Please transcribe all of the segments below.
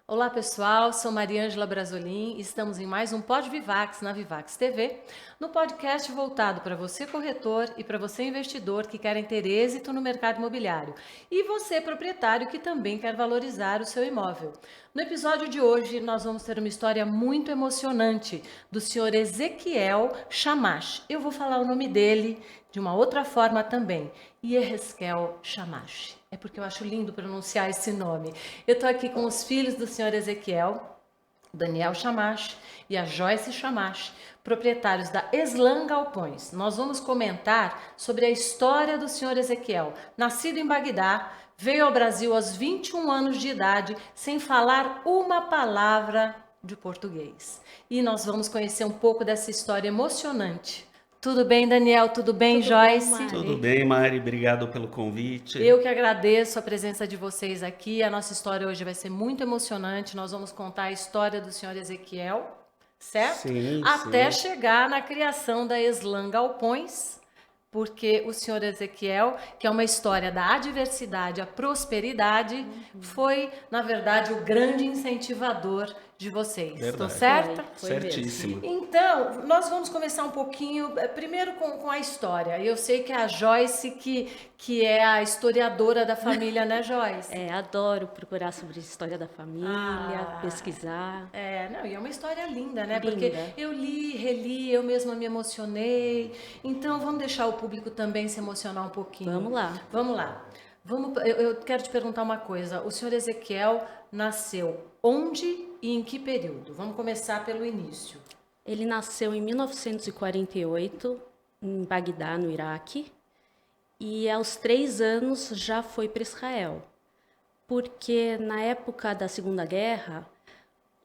Olá pessoal, sou Mariângela Brasolin e estamos em mais um Pod Vivax na Vivax TV, no podcast voltado para você corretor e para você investidor que querem ter êxito no mercado imobiliário e você proprietário que também quer valorizar o seu imóvel. No episódio de hoje nós vamos ter uma história muito emocionante do senhor Ezequiel Shamash. Eu vou falar o nome dele de uma outra forma também, Yehezkel Shamash. É porque eu acho lindo pronunciar esse nome. Eu estou aqui com os filhos do senhor Ezequiel, Daniel Shamash e a Joyce Shamash, proprietários da Eslan Galpões. Nós vamos comentar sobre a história do senhor Ezequiel. Nascido em Bagdá, veio ao Brasil aos 21 anos de idade, sem falar uma palavra de português. E nós vamos conhecer um pouco dessa história emocionante. Tudo bem, Daniel? Tudo bem, Tudo Joyce? bom, Mari? Tudo bem, Mari? Obrigado pelo convite. Eu que agradeço a presença de vocês aqui. A nossa história hoje vai ser muito emocionante. Nós vamos contar a história do senhor Ezequiel, certo? Sim, Até sim. chegar na criação da Eslan Galpões, porque o senhor Ezequiel, que é uma história da adversidade à prosperidade, foi, na verdade, o grande incentivador de vocês. Estou Verdade. certa? Foi Certíssimo. Então, nós vamos começar um pouquinho, primeiro com a história. Eu sei que é a Joyce que é a historiadora da família, né, Joyce? Adoro procurar sobre a história da família, pesquisar. Não, e é uma história linda, né? Linda. Porque eu li, reli, eu mesma me emocionei. Então, vamos deixar o público também se emocionar um pouquinho. Vamos lá. Vamos lá. Eu quero te perguntar uma coisa. O senhor Ezequiel nasceu onde e em que período? Vamos começar pelo início. Ele nasceu em 1948, em Bagdá, no Iraque, e aos 3 anos já foi para Israel, porque na época da Segunda Guerra,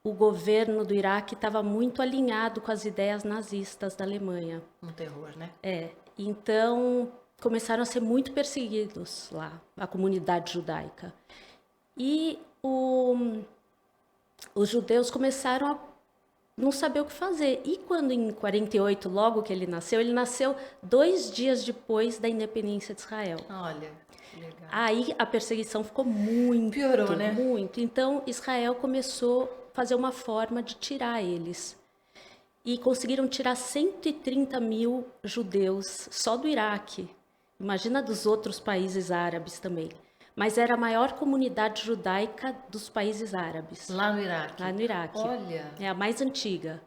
o governo do Iraque estava muito alinhado com as ideias nazistas da Alemanha. Um terror, né? Então começaram a ser muito perseguidos lá, a comunidade judaica. E os judeus começaram a não saber o que fazer. E quando em 48, logo que ele nasceu 2 dias depois da independência de Israel. Olha, que legal. Aí a perseguição ficou muito, Piorou, né? muito. Então Israel começou a fazer uma forma de tirar eles. E conseguiram tirar 130 mil judeus só do Iraque. Imagina dos outros países árabes também. Mas era a maior comunidade judaica dos países árabes. Lá no Iraque. Lá no Iraque. Olha. É a mais antiga.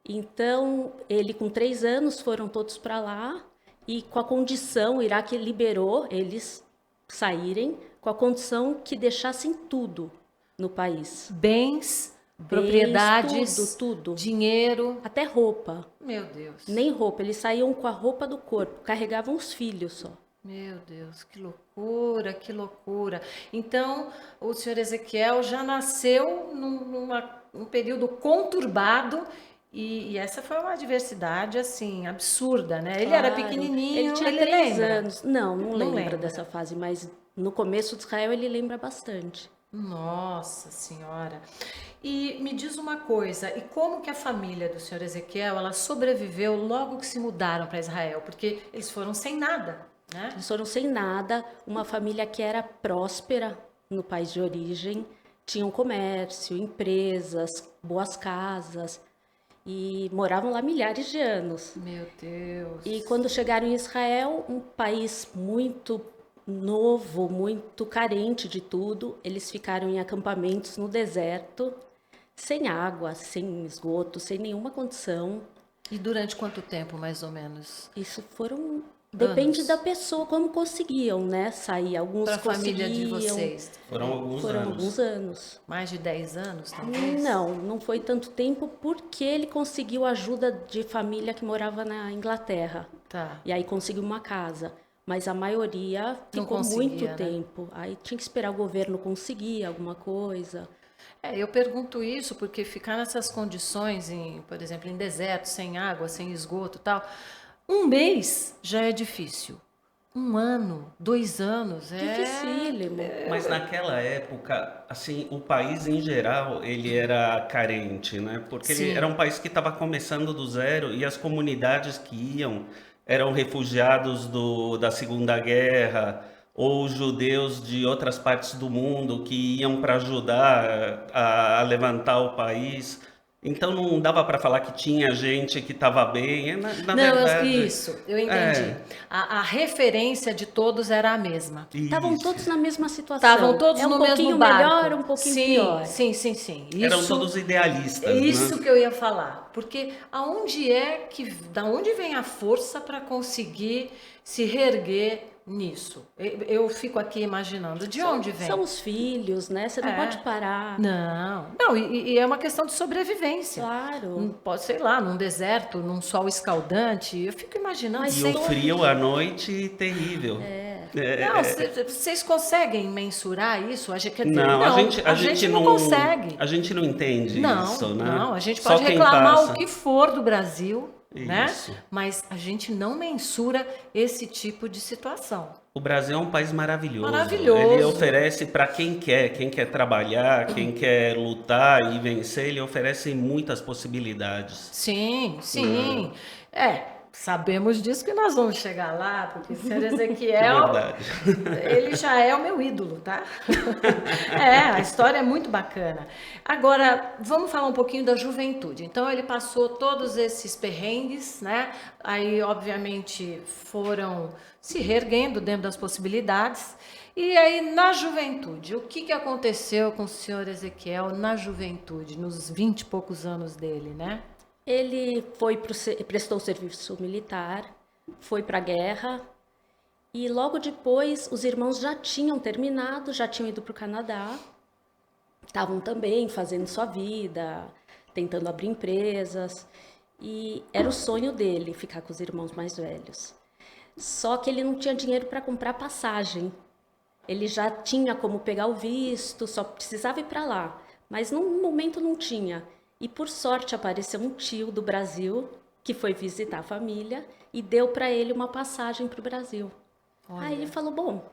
Então, ele com 3 anos foram todos para lá e com a condição, o Iraque liberou eles saírem com a condição que deixassem tudo no país. Bens, propriedades, tudo. dinheiro. Até roupa. Meu Deus. Nem roupa, eles saíam com a roupa do corpo, carregavam os filhos só. Meu Deus, que loucura, que loucura. Então, o senhor Ezequiel já nasceu num período conturbado e essa foi uma adversidade, assim, absurda, né? Ele era Claro. pequenininho, Ele tinha ele 3 lembra? anos. Não lembra lembra. dessa fase, mas no começo de Israel ele lembra bastante. Nossa Senhora. E me diz uma coisa, e como que a família do senhor Ezequiel, ela sobreviveu logo que se mudaram para Israel? Porque eles foram sem nada, né? Eles foram sem nada, uma família que era próspera no país de origem, tinham comércio, empresas, boas casas e moravam lá milhares de anos. Meu Deus. E quando chegaram em Israel, um país muito novo, muito carente de tudo, eles ficaram em acampamentos no deserto, sem água, sem esgoto, sem nenhuma condição. E durante quanto tempo, mais ou menos? Isso foram... Depende Anos. da pessoa, como conseguiam, né, sair. Alguns Para a família de conseguiam. vocês? Foram alguns Foram anos. alguns anos. Mais de 10 anos, talvez? Não foi tanto tempo porque ele conseguiu ajuda de família que morava na Inglaterra. Tá. E aí conseguiu uma casa. Mas a maioria Não ficou conseguia, muito né? tempo. Aí tinha que esperar o governo conseguir alguma coisa. Eu pergunto isso porque ficar nessas condições, por exemplo, em deserto, sem água, sem esgoto e tal, um mês já é difícil. 1 ano, 2 anos, Dificílimo. Mas naquela época, assim, o país em geral, ele era carente, né? Porque ele era Sim. um país que estava começando do zero e as comunidades que iam eram refugiados da Segunda Guerra ou judeus de outras partes do mundo que iam para ajudar a levantar o país. Então não dava para falar que tinha gente que estava bem. Na Não, verdade, isso, eu entendi. é A referência de todos era a mesma. Estavam isso. todos na mesma Estavam situação. todos É um no mesmo pouquinho barco. melhor, um pouquinho Sim, pior. sim, sim, sim. Eram Isso, todos idealistas, isso né? que eu ia falar. Porque aonde é que, da onde vem a força para conseguir se reerguer nisso? Eu fico aqui imaginando, de onde vem? São os filhos, né? Você não pode É. parar. Não, e é uma questão de sobrevivência. Claro. Pode, sei lá, num deserto, num sol escaldante. Eu fico imaginando. Mas E o tem- frio à noite terrível. Não, vocês conseguem mensurar isso? Quer dizer, Não, a gente não consegue. a gente não entende Não, isso, né? não, a gente Só pode quem reclamar passa. o que for do Brasil, né? Isso. Mas a gente não mensura esse tipo de situação. O Brasil é um país maravilhoso. Maravilhoso. Ele oferece para quem quer trabalhar, quem quer lutar e vencer, ele oferece muitas possibilidades. Sim, sim. Sabemos disso que nós vamos chegar lá, porque o senhor Ezequiel, Verdade. ele já é o meu ídolo, tá? A história é muito bacana. Agora, vamos falar um pouquinho da juventude. Então, ele passou todos esses perrengues, né? Aí, obviamente, foram se reerguendo dentro das possibilidades. E aí, na juventude, o que aconteceu com o senhor Ezequiel na juventude, nos 20 e poucos anos dele, né? Ele prestou serviço militar, foi para a guerra e logo depois os irmãos já tinham terminado, já tinham ido para o Canadá, estavam também fazendo sua vida, tentando abrir empresas e era o sonho dele ficar com os irmãos mais velhos. Só que ele não tinha dinheiro para comprar passagem. Ele já tinha como pegar o visto, só precisava ir para lá, mas no momento não tinha. E por sorte apareceu um tio do Brasil que foi visitar a família e deu para ele uma passagem para o Brasil. Olha. Aí ele falou: bom,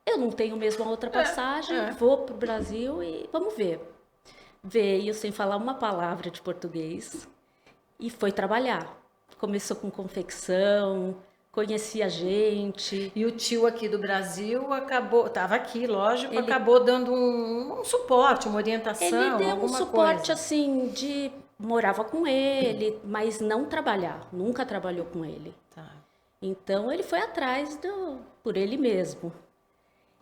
eu não tenho mesmo a outra passagem, vou para o Brasil e vamos ver. Veio sem falar uma palavra de português e foi trabalhar. Começou com confecção, conhecia gente. E o tio aqui do Brasil estava aqui, lógico, acabou dando um suporte, uma orientação, Ele deu um alguma suporte coisa. assim morava com ele, mas não trabalhar, nunca trabalhou com ele. Tá. Então ele foi atrás por ele mesmo.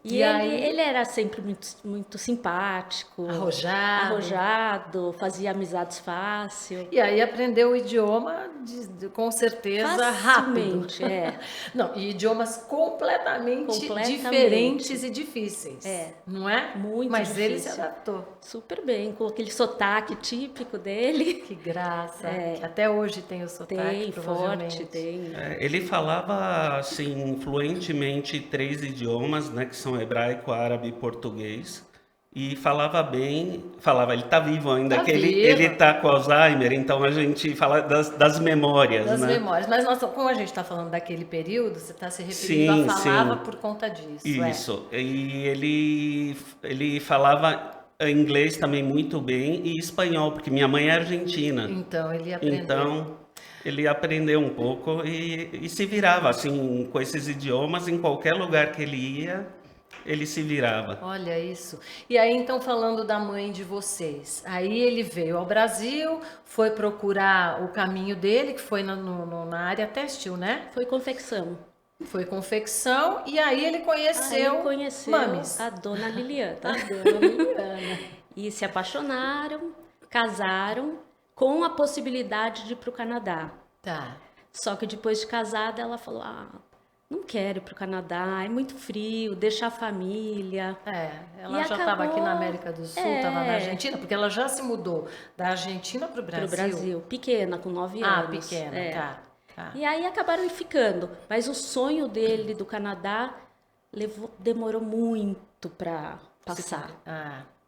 E aí? Ele era sempre muito simpático, arrojado, fazia amizades fácil. E aí aprendeu o idioma com certeza rápido. Facilmente, é. Não, e idiomas completamente Completamente. diferentes e difíceis. É. Não é? Muito Mas ele se difícil. adaptou. Super bem, com aquele sotaque típico dele. Que graça. Que até hoje tem o sotaque, Tem, provavelmente. forte, tem. Ele falava assim fluentemente 3 idiomas, né, que são hebraico, árabe e português. E falava bem, ele tá vivo ainda, Tá que vivo. ele tá com Alzheimer, então a gente fala das memórias, Das né? memórias. Mas como a gente está falando daquele período, você está se referindo Sim, a falava sim. por conta disso. Isso. E ele falava inglês também muito bem e espanhol, porque minha mãe é argentina. Então ele aprendeu. Então, ele aprendeu um pouco e se virava, assim, com esses idiomas, em qualquer lugar que ele ia, ele se virava. Olha isso. E aí, então, falando da mãe de vocês, aí ele veio ao Brasil, foi procurar o caminho dele, que foi na área têxtil, né? Foi confecção. Foi confecção, e aí ele conheceu, Aí conheceu Mames. a dona Liliana. A dona Liliana. E se apaixonaram, casaram, com a possibilidade de ir para o Canadá. Tá. Só que depois de casada, ela falou: não quero ir para o Canadá, é muito frio, deixa a família. Ela E já estava aqui na acabou- América do Sul, estava na Argentina, porque ela já se mudou da Argentina para o Para Brasil. o Brasil, pequena, com 9 anos. Pequena, É. tá. E aí acabaram ficando. Mas o sonho dele do Canadá demorou muito para passar.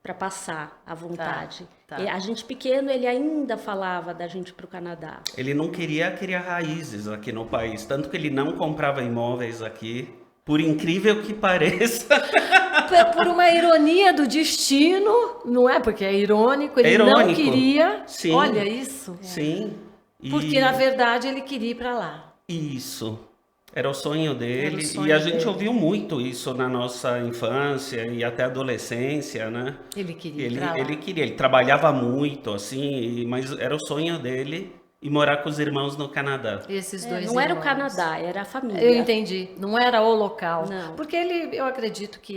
Para passar a vontade. tá. E a gente pequeno, ele ainda falava da gente para o Canadá. Ele não queria criar raízes aqui no país, tanto que ele não comprava imóveis aqui. Por incrível que pareça. Por uma ironia do destino, não é? Porque é irônico, ele não irônico. queria. Sim. Olha isso. Sim. Porque, na verdade, ele queria ir para lá. Isso. Era o sonho dele. Era o sonho E a gente dele. ouviu muito isso na nossa infância e até adolescência, né? Ele queria ir Ele, pra lá. ele queria, ele trabalhava muito, assim, mas era o sonho dele ir morar com os irmãos no Canadá. Esses dois Não era o irmãos. Canadá, era a família. Eu entendi. Não era o local. Não. Porque eu acredito que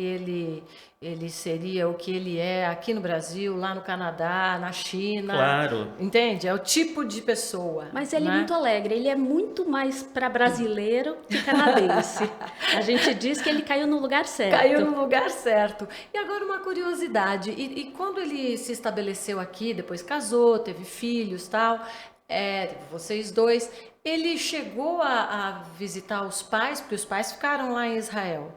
ele seria o que ele é aqui no Brasil, lá no Canadá, na China. Claro. Entende? É o tipo de pessoa. Mas ele é né? muito alegre, ele é muito mais para brasileiro que canadense. A gente diz que ele caiu no lugar certo. Caiu no lugar certo. E agora uma curiosidade. E quando ele se estabeleceu aqui, depois casou, teve filhos, tal, vocês dois, ele chegou a visitar os pais, porque os pais ficaram lá em Israel.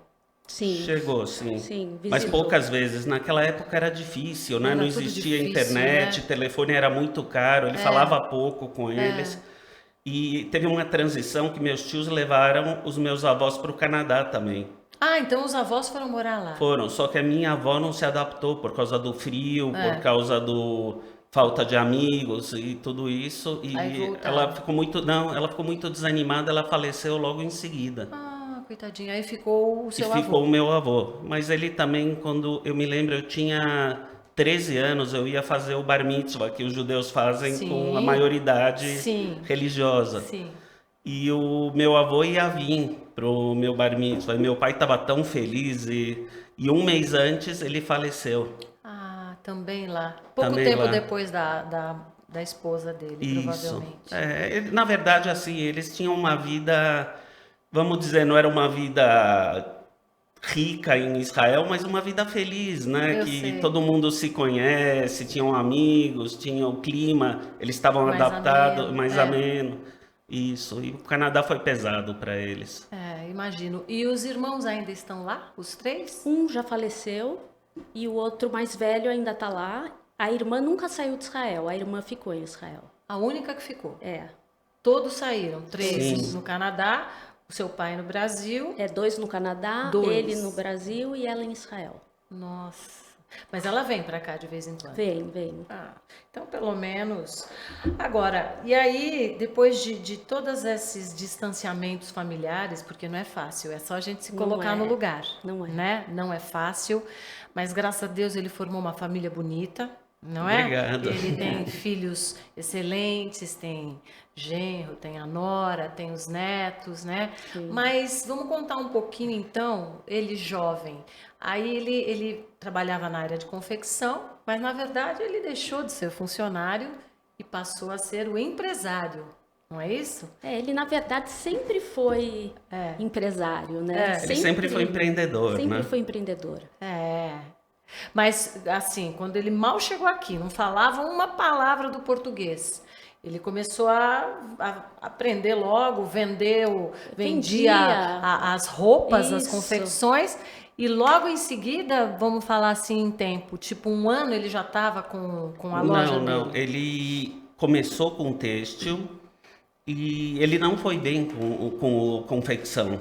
Sim. Chegou, sim. Sim, Mas visitou. poucas vezes. Naquela época era difícil, né? Era Não tudo existia difícil, internet, né? telefone era muito caro, ele falava pouco com eles. E teve uma transição que meus tios levaram os meus avós para o Canadá também. Ah, então os avós foram morar lá. Foram, só que a minha avó não se adaptou por causa do frio, É. por causa do falta de amigos e tudo isso. E Aí voltaram. ela ficou muito, não, ela ficou muito desanimada, ela faleceu logo em seguida. Ah, coitadinha. Aí ficou o E seu ficou avô. o meu avô. Mas ele também, quando eu me lembro, eu tinha 13 anos, eu ia fazer o bar mitzvah, que os judeus fazem Sim. com a maioridade Sim. religiosa. Sim. E o meu avô ia vir pro meu bar mitzvah. E meu pai estava tão feliz e um mês antes ele faleceu. Ah, também lá. Pouco Também tempo lá. depois da esposa dele, Isso. provavelmente. Na verdade, assim, eles tinham uma vida, vamos dizer, não era uma vida rica em Israel, mas uma vida feliz, né? Eu Que sei. todo mundo se conhece, tinham amigos, tinha o clima, eles estavam Mais adaptados, ameno, mais é. ameno. Isso. E o Canadá foi pesado para eles. Imagino. E os irmãos ainda estão lá? Os três? Um já faleceu e o outro mais velho ainda está lá. A irmã nunca saiu de Israel, a irmã ficou em Israel. A única que ficou. É. Todos saíram. Três Sim. no Canadá, o seu pai no Brasil. É 2 no Canadá, Dois. ele no Brasil e ela em Israel. Nossa. Mas ela vem pra cá de vez em quando. Vem. Ah, então pelo menos. Agora, e aí, depois de todos esses distanciamentos familiares, porque não é fácil, é só a gente se Não colocar é. no lugar. Não é. Né? Não é fácil, mas graças a Deus ele formou uma família bonita, não é? Obrigado. Ele tem filhos excelentes, tem genro, tem a nora, tem os netos, né? Mas vamos contar um pouquinho então, ele jovem. Aí ele trabalhava na área de confecção, mas na verdade ele deixou de ser funcionário e passou a ser o empresário, não é isso? Ele na verdade sempre foi empresário, né? Ele sempre foi empreendedor, Sempre né? foi empreendedor. Mas assim, quando ele mal chegou aqui, não falava uma palavra do português. Ele começou a aprender logo, vendia Vendia. as roupas, as Isso. confecções, e logo em seguida, vamos falar assim em tempo, tipo 1 ano ele já estava com a loja Não. dele. Ele começou com têxtil e ele não foi bem com confecção.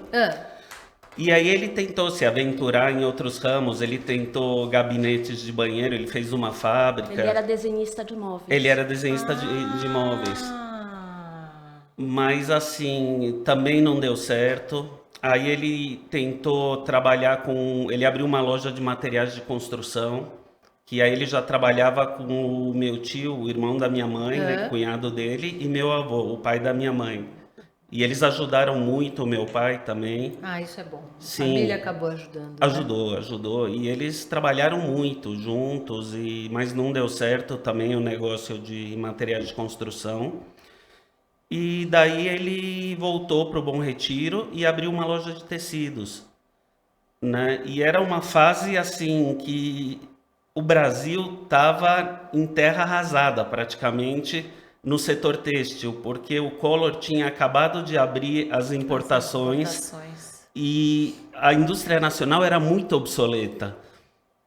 E aí ele tentou se aventurar em outros ramos, ele tentou gabinetes de banheiro, ele fez uma fábrica. Ele era desenhista de móveis. Ele era desenhista de móveis. Ah, Mas assim, também não deu certo. Aí ele tentou trabalhar com... Ele abriu uma loja de materiais de construção, que aí ele já trabalhava com o meu tio, o irmão da minha mãe, né, cunhado dele, e meu avô, o pai da minha mãe. E eles ajudaram muito o meu pai também. isso é bom. Sim. A família acabou ajudando. né? Ajudou. E eles trabalharam muito juntos, mas não deu certo também o negócio de materiais de construção. E daí ele voltou para o Bom Retiro e abriu uma loja de tecidos, né? E era uma fase assim que o Brasil estava em terra arrasada praticamente no setor têxtil, porque o Collor tinha acabado de abrir as importações e a indústria nacional era muito obsoleta,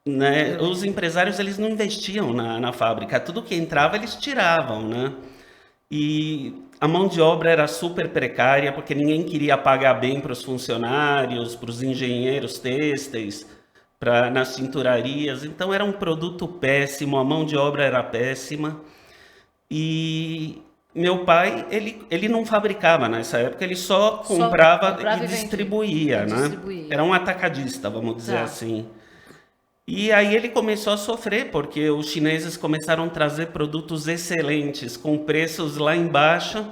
né? Os empresários eles não investiam na fábrica, tudo que entrava eles tiravam, né? E a mão de obra era super precária, porque ninguém queria pagar bem para os funcionários, para os engenheiros têxteis, nas tinturarias. Então era um produto péssimo, a mão de obra era péssima. E meu pai, ele não fabricava nessa época, ele só comprava e distribuía, né? Era um atacadista, vamos dizer assim. E aí ele começou a sofrer, porque os chineses começaram a trazer produtos excelentes, com preços lá embaixo.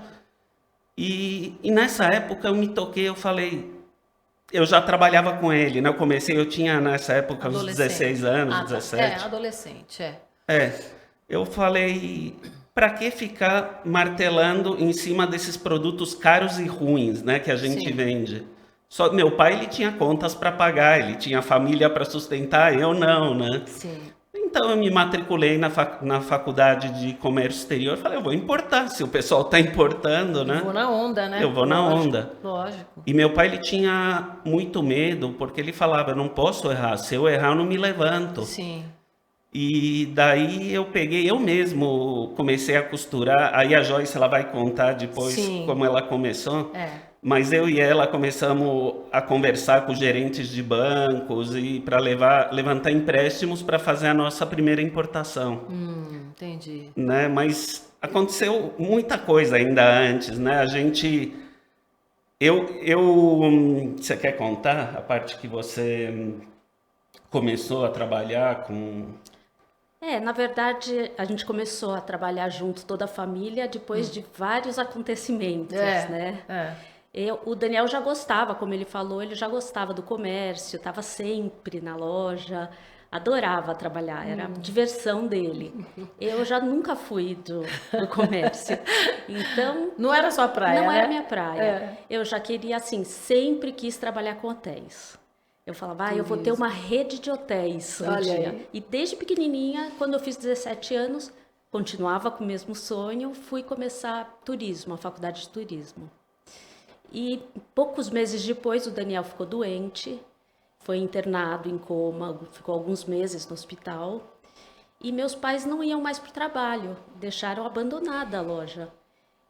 E nessa época eu me toquei, eu falei... Eu já trabalhava com ele, né? Eu tinha nessa época uns 16 anos, 17. Adolescente, eu falei, para que ficar martelando em cima desses produtos caros e ruins, né? Que a gente vende. Só meu pai, ele tinha contas para pagar, ele tinha família para sustentar, eu não, né? Sim. Então eu me matriculei na faculdade de comércio exterior, falei, eu vou importar, se o pessoal está importando, né? Eu vou na onda, né? Eu vou na onda. Lógico. E meu pai, ele tinha muito medo, porque ele falava, eu não posso errar, se eu errar eu não me levanto. Sim. E daí eu mesmo comecei a costurar, aí a Joyce, ela vai contar depois como ela começou. Mas eu e ela começamos a conversar com os gerentes de bancos e para levantar empréstimos para fazer a nossa primeira importação. Entendi. Né? Mas aconteceu muita coisa ainda antes, né? A gente... Você quer contar a parte que você começou a trabalhar com... Na verdade, a gente começou a trabalhar junto, toda a família, depois de vários acontecimentos, né? O Daniel já gostava, como ele falou, ele já gostava do comércio, estava sempre na loja, adorava trabalhar, era a diversão dele. Eu já nunca fui do comércio, então... Não era sua praia, Não né? era minha praia. Eu já queria, assim, sempre quis trabalhar com hotéis. Eu falava, eu vou ter uma rede de hotéis um dia. E desde pequenininha, quando eu fiz 17 anos, continuava com o mesmo sonho, fui começar turismo, a faculdade de turismo. E poucos meses depois, o Daniel ficou doente, foi internado em coma, ficou alguns meses no hospital. E meus pais não iam mais para o trabalho, deixaram abandonada a loja.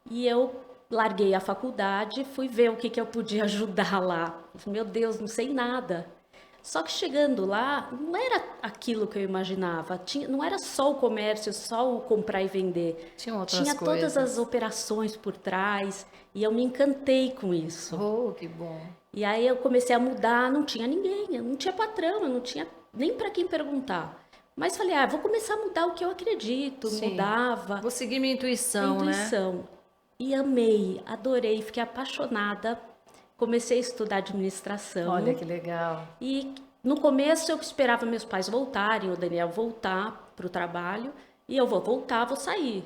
E eu larguei a faculdade, fui ver o que eu podia ajudar lá. Meu Deus, não sei nada. Só que chegando lá, não era aquilo que eu imaginava. Não era só o comércio, só o comprar e vender. Tinha todas as operações por trás. E eu me encantei com isso. Oh, que bom. E aí eu comecei a mudar, não tinha ninguém, eu não tinha patrão, eu não tinha nem para quem perguntar. Mas falei, vou começar a mudar o que eu acredito, mudava. Vou seguir minha intuição, né? E amei, adorei, fiquei apaixonada. Comecei a estudar administração. Olha que legal. E no começo eu esperava meus pais voltarem, o Daniel voltar para o trabalho. E eu vou sair.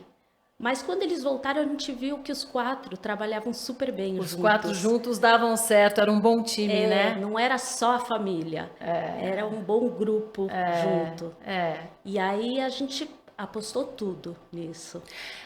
Mas quando eles voltaram, a gente viu que os 4 trabalhavam super bem juntos. Os 4 juntos davam certo, era um bom time, né? Não era só a família, era um bom grupo junto. E aí a gente apostou tudo nisso.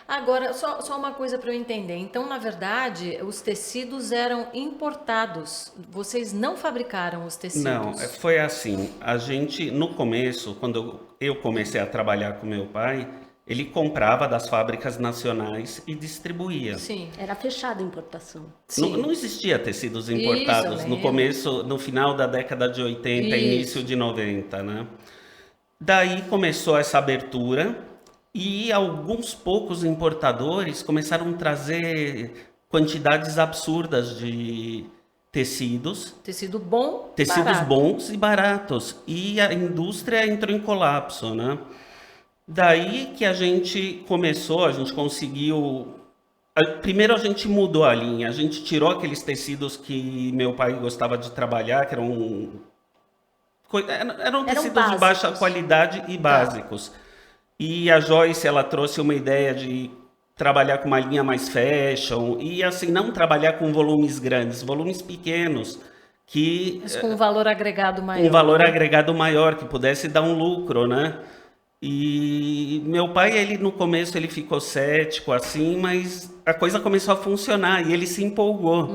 Agora, só uma coisa para eu entender. Então, na verdade, os tecidos eram importados. Vocês não fabricaram os tecidos? Não, foi assim. A gente, no começo, quando eu comecei a trabalhar com meu pai, ele comprava das fábricas nacionais e distribuía. Sim. Era fechada a importação. Não existia tecidos importados no começo, no final da década de 80, início de 90, né? Daí começou essa abertura e alguns poucos importadores começaram a trazer quantidades absurdas de tecidos. Tecido bom, tecidos barato. Bons e baratos. E a indústria entrou em colapso, né? Daí que a gente conseguiu... Primeiro a gente mudou a linha, a gente tirou aqueles tecidos que meu pai gostava de trabalhar, que eram tecidos básicos. De baixa qualidade e básicos. E a Joyce, ela trouxe uma ideia de trabalhar com uma linha mais fashion e assim, não trabalhar com volumes grandes, volumes pequenos. Mas com um valor agregado maior. Um valor agregado maior, que pudesse dar um lucro, né? E meu pai, ele no começo ele ficou cético assim, mas a coisa começou a funcionar e ele se empolgou.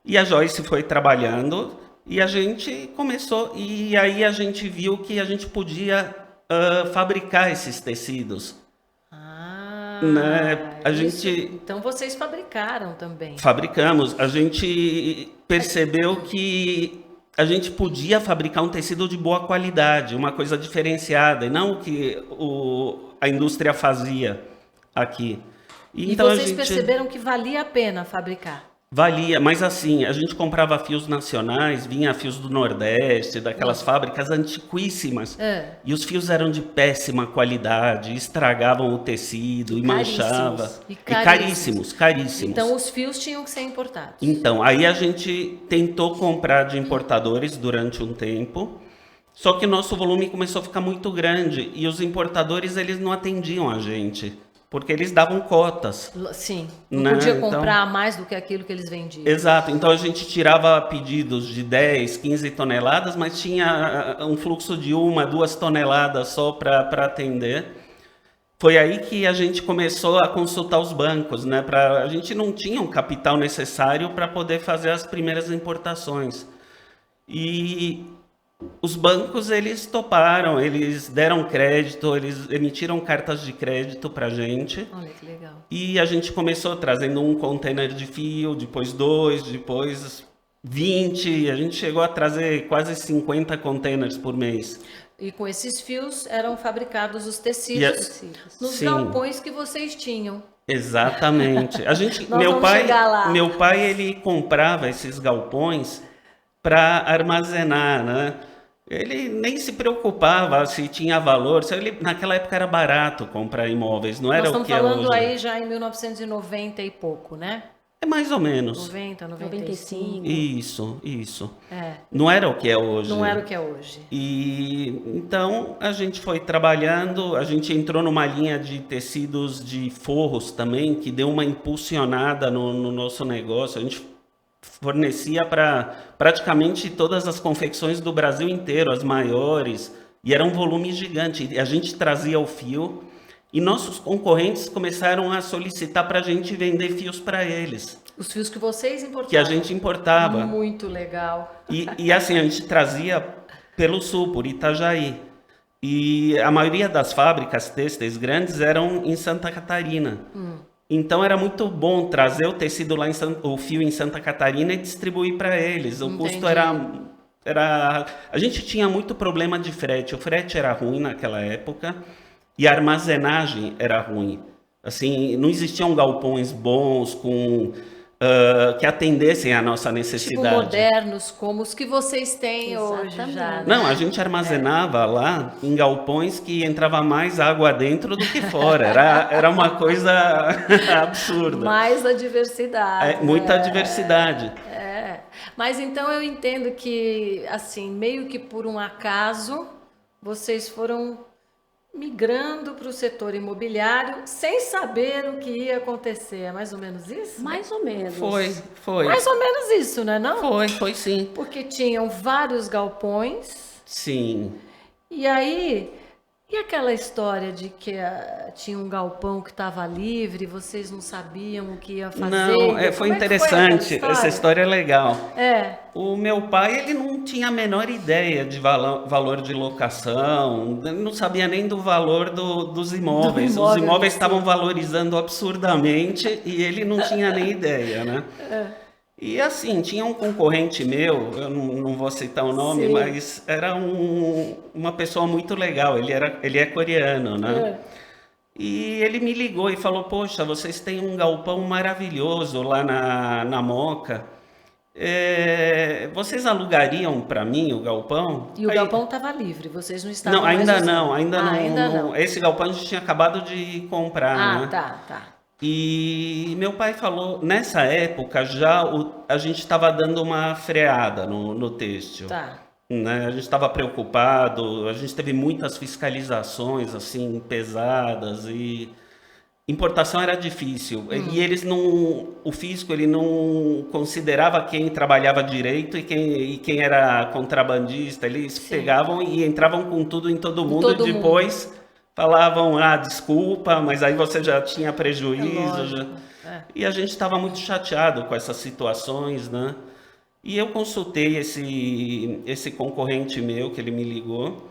E a Joyce foi trabalhando e a gente começou, e aí a gente viu que a gente podia fabricar esses tecidos. né? A isso. gente Então vocês fabricaram também. fabricamos, a gente percebeu que a gente podia fabricar um tecido de boa qualidade, uma coisa diferenciada, e não o que a indústria fazia aqui. E Então a vocês gente perceberam que valia a pena fabricar. valia, mas assim, a gente comprava fios nacionais, vinha fios do Nordeste, daquelas fábricas antiquíssimas, É. e os fios eram de péssima qualidade, estragavam o tecido e manchava. E E caríssimos. caríssimos. Então os fios tinham que ser importados. Então, aí a gente tentou comprar de importadores durante um tempo, só que o nosso volume começou a ficar muito grande e os importadores eles não atendiam a gente, porque eles davam cotas. Sim, não Né? podia Então- comprar mais do que aquilo que eles vendiam. Exato, então a gente tirava pedidos de 10, 15 toneladas, mas tinha um fluxo de 1, 2 toneladas só para atender. Foi aí que a gente começou a consultar os bancos, né? A gente não tinha um capital necessário para poder fazer as primeiras importações. E os bancos, eles toparam, eles deram crédito, eles emitiram cartas de crédito para a gente. Olha que legal. E a gente começou trazendo um container de fio, depois 2, depois 20. A gente chegou a trazer quase 50 containers por mês. E com esses fios eram fabricados os E tecidos nos sim. galpões que vocês tinham. Exatamente. A gente, Nós vamos chegar lá. meu pai, ele comprava esses galpões para armazenar, né? Ele nem se preocupava se tinha valor. Naquela época era barato comprar imóveis, não Nós era o estamos que é falando hoje. aí já em 1990 e pouco, né? É mais ou menos. 90, 95. 95. Isso. É, Não era o que é hoje. não era o que é hoje. E então a gente foi trabalhando, a gente entrou numa linha de tecidos de forros também, que deu uma impulsionada no nosso negócio. A gente fornecia para praticamente todas as confecções do Brasil inteiro, as maiores, e era um volume gigante. E a gente trazia o fio e nossos concorrentes começaram a solicitar para a gente vender fios para eles, Os fios que vocês importavam. que a gente importava. Muito legal. E assim, a gente trazia pelo sul, por Itajaí. E a maioria das fábricas têxteis grandes eram em Santa Catarina. Então era muito bom trazer o tecido lá o fio em Santa Catarina e distribuir para eles. O custo era. A gente tinha muito problema de frete. O frete era ruim naquela época e a armazenagem era ruim. Assim, não existiam galpões bons que atendessem à nossa Tipo necessidade. modernos, como os que vocês têm hoje já. Exatamente. Né? Não, a gente armazenava lá em galpões que entrava mais água dentro do que fora. Era uma coisa absurda. Mais a diversidade. Muita diversidade. É. Mas então eu entendo que, assim, meio que por um acaso, vocês foram migrando para o setor imobiliário sem saber o que ia acontecer. É mais ou menos isso? Mais ou menos. Foi. Mais ou menos isso, né? Não? Foi sim. Porque tinham vários galpões. Sim. E aí, e aquela história de que tinha um galpão que estava livre, vocês não sabiam o que ia fazer? Não, foi Como é que foi interessante. aquela Essa história é legal. É, O meu pai, ele não tinha a menor ideia de valor de locação, ele não sabia nem do valor dos imóveis. Do Os imóvel, imóveis sim. estavam valorizando absurdamente e ele não tinha nem ideia, né? E assim, tinha um concorrente meu, eu não vou citar o nome, Sim. mas era uma pessoa muito legal, ele é coreano, né? E ele me ligou e falou, poxa, vocês têm um galpão maravilhoso lá na Moca. Vocês alugariam para mim o galpão? e o Aí- galpão estava livre, vocês não estavam Não, mais ainda usando. não, ainda não. Ainda não. Esse galpão a gente tinha acabado de comprar, Ah, né? tá. E meu pai falou, nessa época já a gente estava dando uma freada no têxtil. Tá. Né? A gente estava preocupado, a gente teve muitas fiscalizações assim pesadas e importação era difícil. E eles não, o fisco ele não considerava quem trabalhava direito e quem era contrabandista. Eles pegavam e entravam com tudo em todo mundo todo e depois falavam, desculpa, mas aí você já tinha prejuízo. lógico, E a gente estava muito chateado com essas situações, né? E eu consultei esse concorrente meu, que ele me ligou,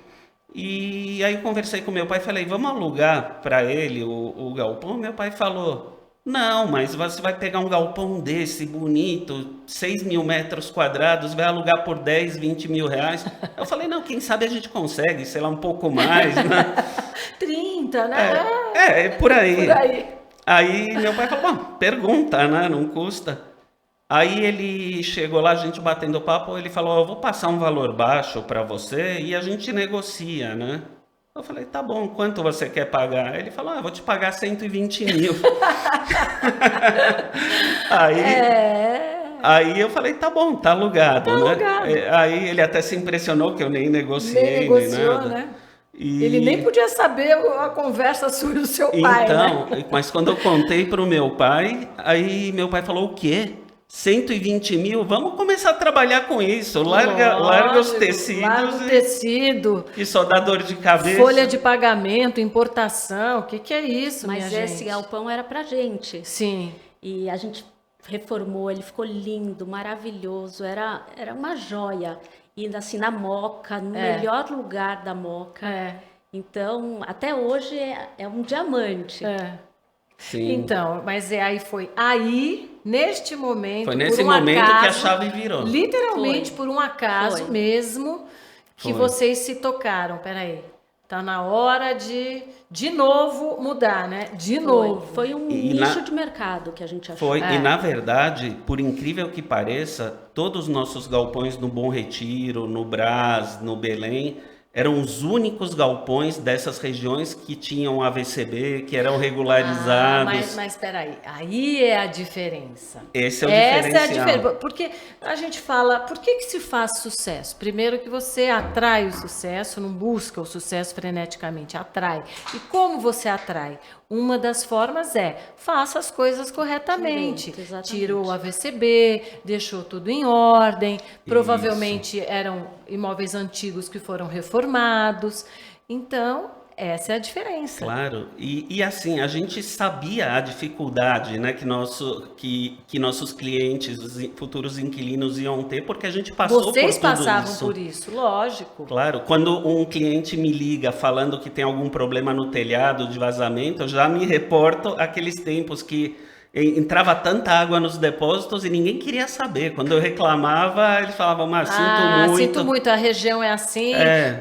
E aí eu conversei com meu pai e falei, vamos alugar para ele o galpão? Meu pai falou, não, mas você vai pegar um galpão desse, bonito, 6 mil metros quadrados, vai alugar por 10, 20 mil reais. Eu falei, não, quem sabe a gente consegue, sei lá, um pouco mais, né? 30, né? É por aí. Por aí. Aí meu pai falou, bom, pergunta, né? Não custa. Aí ele chegou lá, a gente batendo papo, ele falou, eu vou passar um valor baixo para você e a gente negocia, né? Eu falei, tá bom, quanto você quer pagar? Ele falou, eu vou te pagar 120 mil. Aí, aí eu falei, tá bom, tá alugado, né? alugado. Aí ele até se impressionou que eu nem Nem negociei, nem negociou, nada. né? E... Ele nem podia saber a conversa sua e do seu pai, Então, né? mas quando eu contei para o meu pai, aí meu pai falou, o quê? 120 mil? Vamos começar a trabalhar com isso. Larga os Lógico, tecidos larga o tecido, e só dá dor de cabeça. folha de pagamento, importação, o que é isso, Mas minha esse gente? galpão era pra gente. Sim, E a gente reformou, ele ficou lindo, maravilhoso, era uma joia. E assim, na Moca, no melhor lugar da Moca. é. Então, até hoje é um diamante. Sim. Então, mas aí foi aí, neste momento, Foi nesse por um momento que a acaso, chave virou. literalmente Foi. por um acaso Foi. mesmo, que Foi. vocês se tocaram. Peraí, tá na hora de novo mudar, né? De novo. Foi um E nicho de mercado que a gente achou. Foi, e na verdade, por incrível que pareça, todos os nossos galpões no Bom Retiro, no Brás, no Belém, eram os únicos galpões dessas regiões que tinham AVCB, que eram regularizados. Mas peraí, aí é a diferença. Esse é o Essa é a diferencial. diferença. Porque a gente fala, por que se faz sucesso? Primeiro que você atrai o sucesso, não busca o sucesso freneticamente, atrai. E como você atrai? Uma das formas é, faça as coisas corretamente. Direito, exatamente. Tirou o AVCB, deixou tudo em ordem, provavelmente eram imóveis antigos que foram reformados. Então, essa é a diferença. Claro, e assim, a gente sabia a dificuldade, né, que nossos clientes, os futuros inquilinos iam ter, porque a gente passou Vocês por tudo passavam isso. por isso, lógico. Claro, quando um cliente me liga falando que tem algum problema no telhado de vazamento, eu já me reporto àqueles tempos que entrava tanta água nos depósitos e ninguém queria saber. Quando eu reclamava, eles falavam, mas Sinto muito, a região é assim,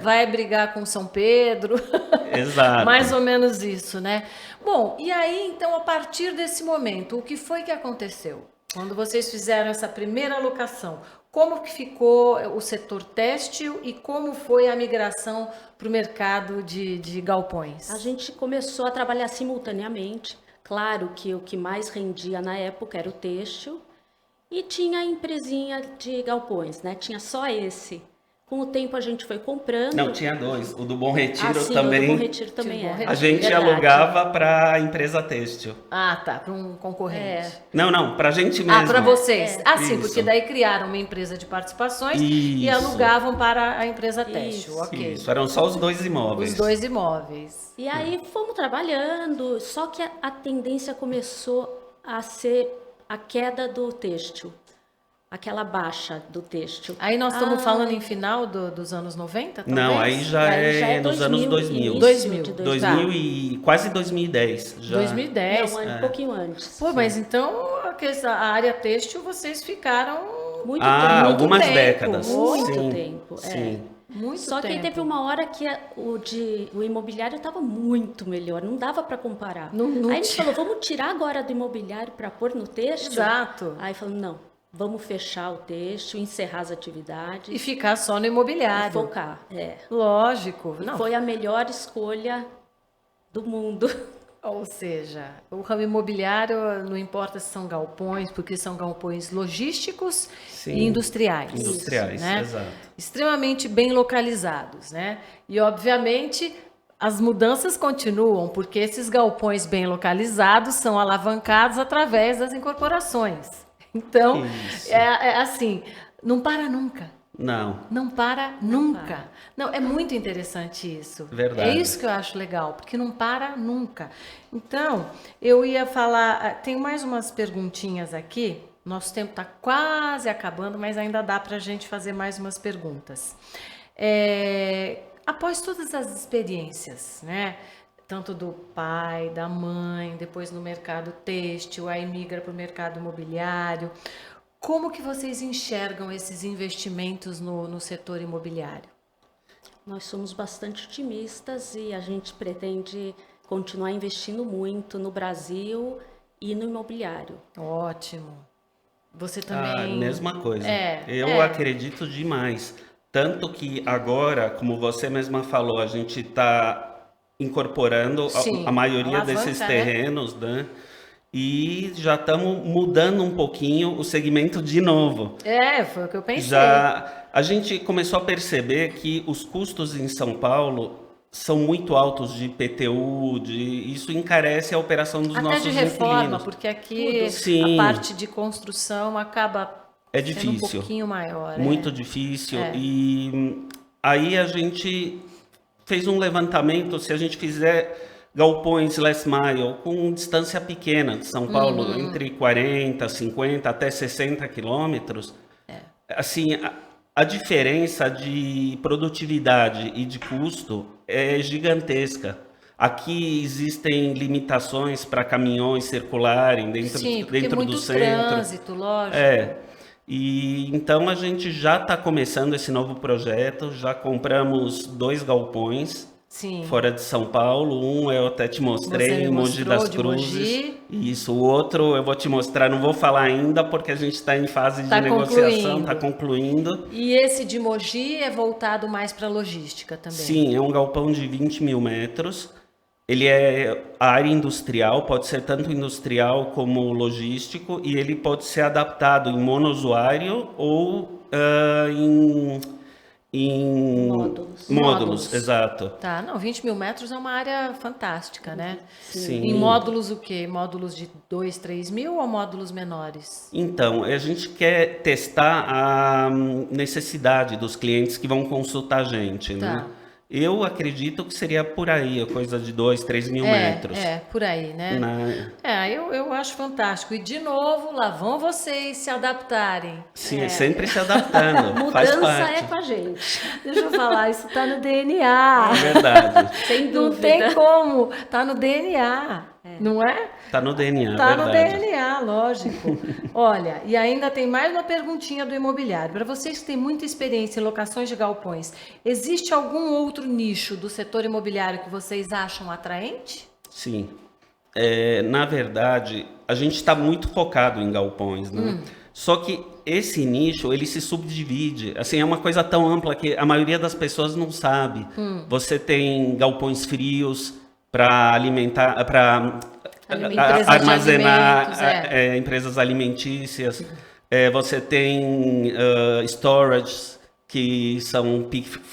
vai brigar com São Pedro. Exato. Mais ou menos isso, né? Bom, e aí, então, a partir desse momento, o que foi que aconteceu? Quando vocês fizeram essa primeira alocação, como que ficou o setor têxtil e como foi a migração para o mercado de galpões? A gente começou a trabalhar simultaneamente. Claro que o que mais rendia na época era o têxtil e tinha a empresinha de galpões, né? Tinha só esse. Com o tempo a gente foi comprando. Não, tinha dois. O do Bom Retiro sim, também. o do Bom Retiro também Tinha o Bom era. A gente Verdade. alugava para a empresa têxtil. Ah, tá, para um concorrente. Não, para a gente mesmo. Para vocês. Sim, Isso. porque daí criaram uma empresa de participações e Isso. alugavam para a empresa têxtil, Isso. ok. Isso, eram só os dois imóveis. Os dois imóveis. E aí fomos trabalhando, só que a tendência começou a ser a queda do têxtil, aquela baixa do têxtil. Aí nós estamos falando em final dos anos 90, talvez? Não, aí já é nos anos 2000. início 2000. de 2000 e quase 2010. Já. 2010. Não, um pouquinho antes. Pô, mas então a área têxtil vocês ficaram Muito Ah, tempo. muito algumas tempo, décadas. muito Sim, tempo, Sim. muito Só que tempo. teve uma hora que o imobiliário estava muito melhor, não dava para comparar. Não Aí a gente tinha. falou, vamos tirar agora do imobiliário para pôr no têxtil? Exato. Aí falou, não, vamos fechar o têxtil, encerrar as atividades E ficar só no e imobiliário. focar. Lógico. E Não. foi a melhor escolha do mundo. Ou seja, o ramo imobiliário não importa se são galpões, porque são galpões logísticos Sim. e industriais. Industriais, né? exato. Extremamente bem localizados, né? E obviamente as mudanças continuam, porque esses galpões bem localizados são alavancados através das incorporações. Então, Isso. é assim, não para nunca. Não. Não para nunca. Não, é muito interessante isso. Verdade. É isso que eu acho legal, porque não para nunca. Então, eu ia falar, tem mais umas perguntinhas aqui. Nosso tempo está quase acabando, mas ainda dá para a gente fazer mais umas perguntas. após todas as experiências, né? Tanto do pai, da mãe, depois no mercado têxtil, aí migra para o mercado imobiliário. Como que vocês enxergam esses investimentos no setor imobiliário? Nós somos bastante otimistas e a gente pretende continuar investindo muito no Brasil e no imobiliário. Ótimo. Você Ah, também. mesma coisa. É, Eu é. acredito demais. Tanto que agora, como você mesma falou, a gente está incorporando a Sim, maioria desses alavanca, né? terrenos, né? E já estamos mudando um pouquinho o segmento de novo. É, foi o que eu pensei. Já a gente começou a perceber que os custos em São Paulo são muito altos de IPTU, isso encarece a operação dos Até de nossos reforma, inquilinos. porque aqui a Sim, parte de construção acaba é sendo um difícil. pouquinho maior. Muito difícil. É. E aí a gente fez um levantamento, se a gente fizer galpões last mile com distância pequena de São Paulo, entre 40, 50 até 60 quilômetros, assim, a diferença de produtividade e de custo é gigantesca. Aqui existem limitações para caminhões circularem Sim, porque dentro do muito centro. trânsito, lógico. E então a gente já está começando esse novo projeto, já compramos 2 galpões Sim. fora de São Paulo. Um eu até te mostrei Você me em Mogi mostrou, das de Cruzes. Mogi. Isso, o outro eu vou te mostrar, não vou falar ainda porque a gente está em fase de Tá negociação, concluindo. está concluindo. E esse de Mogi é voltado mais para logística também. Sim, é um galpão de 20 mil metros. Ele é a área industrial, pode ser tanto industrial como logístico, e ele pode ser adaptado em monousuário ou em módulos, exato. Tá, não, 20 mil metros é uma área fantástica, né? Sim. Em módulos o quê? Módulos de 2, 3 mil ou módulos menores? Então, a gente quer testar a necessidade dos clientes que vão consultar a gente, Tá. né? Eu acredito que seria por aí, a coisa de 2, 3 mil metros. Por aí, né? Eu acho fantástico. E, de novo, lá vão vocês se adaptarem. Sim, sempre se adaptando, faz Mudança parte. é com a gente. Deixa eu falar, isso tá no DNA. É verdade, Sem Não dúvida. tem como, tá no DNA, não é? tá no DNA, Tá no verdade. DNA, lógico. Olha, e ainda tem mais uma perguntinha do imobiliário. Para vocês que têm muita experiência em locações de galpões, existe algum outro nicho do setor imobiliário que vocês acham atraente? Sim. Na verdade, a gente está muito focado em galpões, né? Só que esse nicho, ele se subdivide. Assim, é uma coisa tão ampla que a maioria das pessoas não sabe. Você tem galpões frios para alimentar, para Empresas de armazenar alimentos, empresas alimentícias. Você tem storage, que são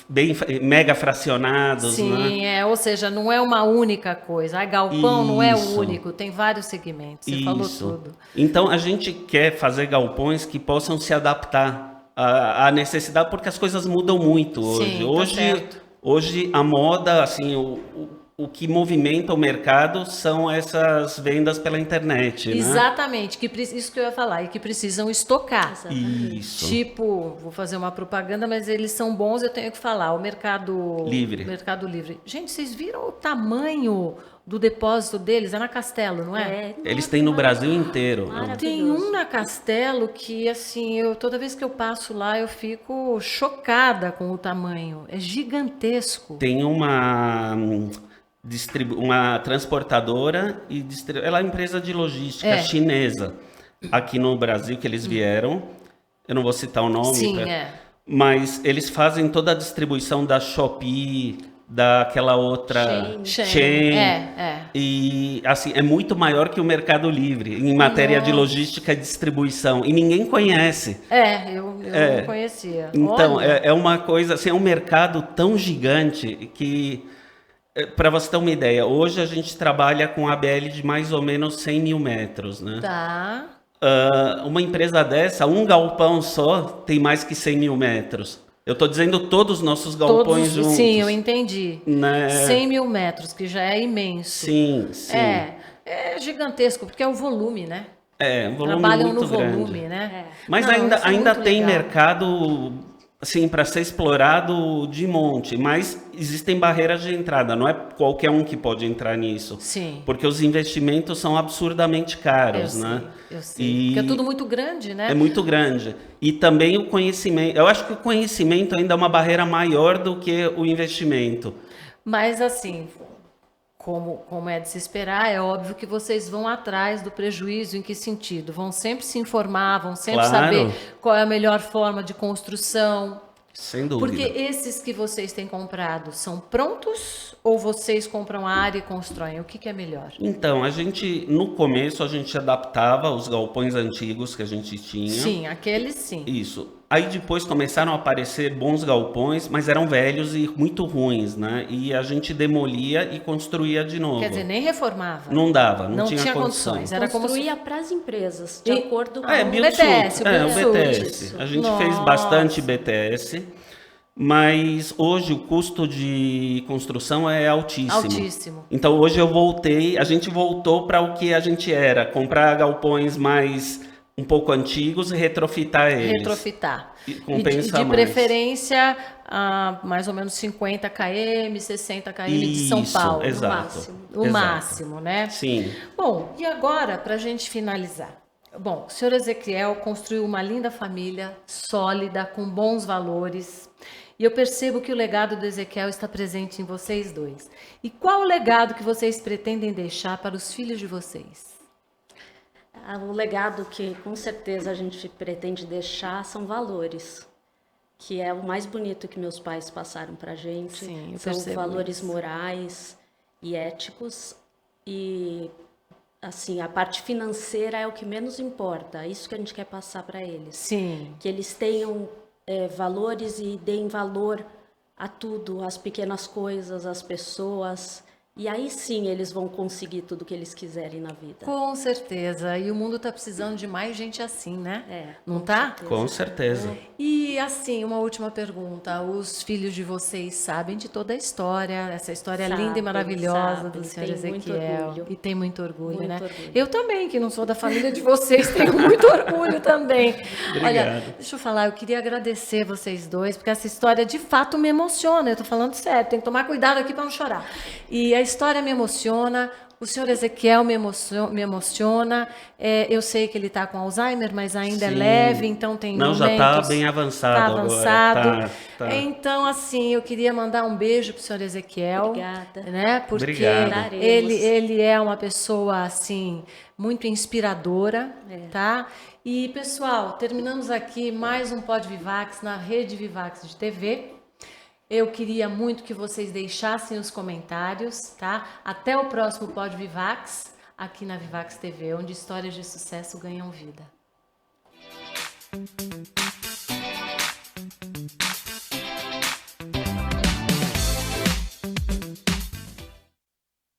bem mega fracionados, né? Sim, ou seja, não é uma única coisa. A galpão não é o Isso. único, tem vários segmentos. Você falou Isso. tudo. Então a gente quer fazer galpões que possam se adaptar à necessidade, porque as coisas mudam muito hoje. Sim, tá certo. Hoje a moda, assim, o que movimenta o mercado são essas vendas pela internet, né? Exatamente, isso que eu ia falar, e que precisam estocar. Isso. Tipo, vou fazer uma propaganda, mas eles são bons, eu tenho que falar. O Mercado Livre. Mercado Livre. Gente, vocês viram o tamanho do depósito deles? É na Castelo, não é? Eles têm no Brasil inteiro. Tem um na Castelo que, assim, toda vez que eu passo lá, eu fico chocada com o tamanho. É gigantesco. Tem uma transportadora ela é uma empresa de logística chinesa aqui no Brasil que eles vieram. Eu não vou citar o nome, Sim, mas eles fazem toda a distribuição da Shopee, daquela outra Shein. E assim, é muito maior que o Mercado Livre em matéria de logística e distribuição. E ninguém conhece. Eu não conhecia. Então, Olha. é uma coisa, assim, é um mercado tão gigante que, para você ter uma ideia, hoje a gente trabalha com ABL de mais ou menos 100 mil metros, né? Tá. Uma empresa dessa, um galpão só, tem mais que 100 mil metros. Eu estou dizendo todos os nossos galpões juntos. Sim, eu entendi. Né? 100 mil metros, que já é imenso. Sim. É gigantesco, porque é o volume, né? Um volume Trabalham muito no grande. volume, né? Mas Não, isso é ainda muito tem legal. mercado assim, para ser explorado de monte, mas existem barreiras de entrada, não é qualquer um que pode entrar nisso. Sim. Porque os investimentos são absurdamente caros, Eu né? sei, eu sei. E Porque é tudo muito grande, né? é muito grande. E também o conhecimento. Eu acho que o conhecimento ainda é uma barreira maior do que o investimento. Mas assim, como é de se esperar, é óbvio que vocês vão atrás do prejuízo. Em que sentido? Vão sempre se informar, vão sempre Claro. saber qual é a melhor forma de construção. Sem Porque dúvida. esses que vocês têm comprado são prontos ou vocês compram a área e constroem? O que é melhor? Então, no começo, a gente adaptava os galpões antigos que a gente tinha. Sim, aqueles sim. Isso. Aí depois começaram a aparecer bons galpões, mas eram velhos e muito ruins, né? E a gente demolia e construía de novo. Quer dizer, nem reformava. Não dava, não, Não tinha condição. condições. Era como se... Construía para as empresas, de E- acordo com... É, o build BTS, suit. o É, o build suit. BTS. A gente fez Nossa. bastante BTS, mas hoje o custo de construção é altíssimo. Altíssimo. Então hoje a gente voltou para o que a gente era, comprar galpões mais um pouco antigos e retrofitar eles. Retrofitar. E compensa de mais. preferência, mais ou menos 50 km, 60 km de São Isso, Paulo. exato. máximo. O exato. máximo, né? Sim. Bom, e agora, para a gente finalizar. Bom, o senhor Ezequiel construiu uma linda família, sólida, com bons valores. E eu percebo que o legado do Ezequiel está presente em vocês dois. E qual o legado que vocês pretendem deixar para os filhos de vocês? O legado que com certeza a gente pretende deixar são valores, que é o mais bonito que meus pais passaram para a gente. Sim, eu são percebo valores isso. morais e éticos, e assim, a parte financeira é o que menos importa, é isso que a gente quer passar para eles. Sim. Que eles tenham valores e deem valor a tudo, às pequenas coisas, às pessoas. E aí sim eles vão conseguir tudo que eles quiserem na vida. Com certeza. E o mundo está precisando de mais gente assim, né? Não com tá? certeza. Com certeza. E assim, uma última pergunta. Os filhos de vocês sabem de toda a história, essa história linda e Sabem, maravilhosa sabem. do senhor Tem muito Ezequiel. orgulho. E tem muito orgulho, Muito né? orgulho. Eu também, que não sou da família de vocês, tenho muito orgulho também. Olha, Obrigado. deixa eu falar, eu queria agradecer vocês dois, porque essa história de fato me emociona. Eu tô falando sério, tem que tomar cuidado aqui para não chorar. E a história me emociona. O senhor Ezequiel me emociona. Eu sei que ele está com Alzheimer, mas ainda é Sim. leve, então tem Não, já momentos... está bem avançado Tá agora. avançado. Tá. Então, assim, eu queria mandar um beijo para o senhor Ezequiel. Obrigada. Né? Porque Obrigado. ele é uma pessoa, assim, muito inspiradora, tá? E, pessoal, terminamos aqui mais um Pod Vivax na Rede Vivax de TV. Eu queria muito que vocês deixassem os comentários, tá? Até o próximo Pod Vivax, aqui na Vivax TV, onde histórias de sucesso ganham vida.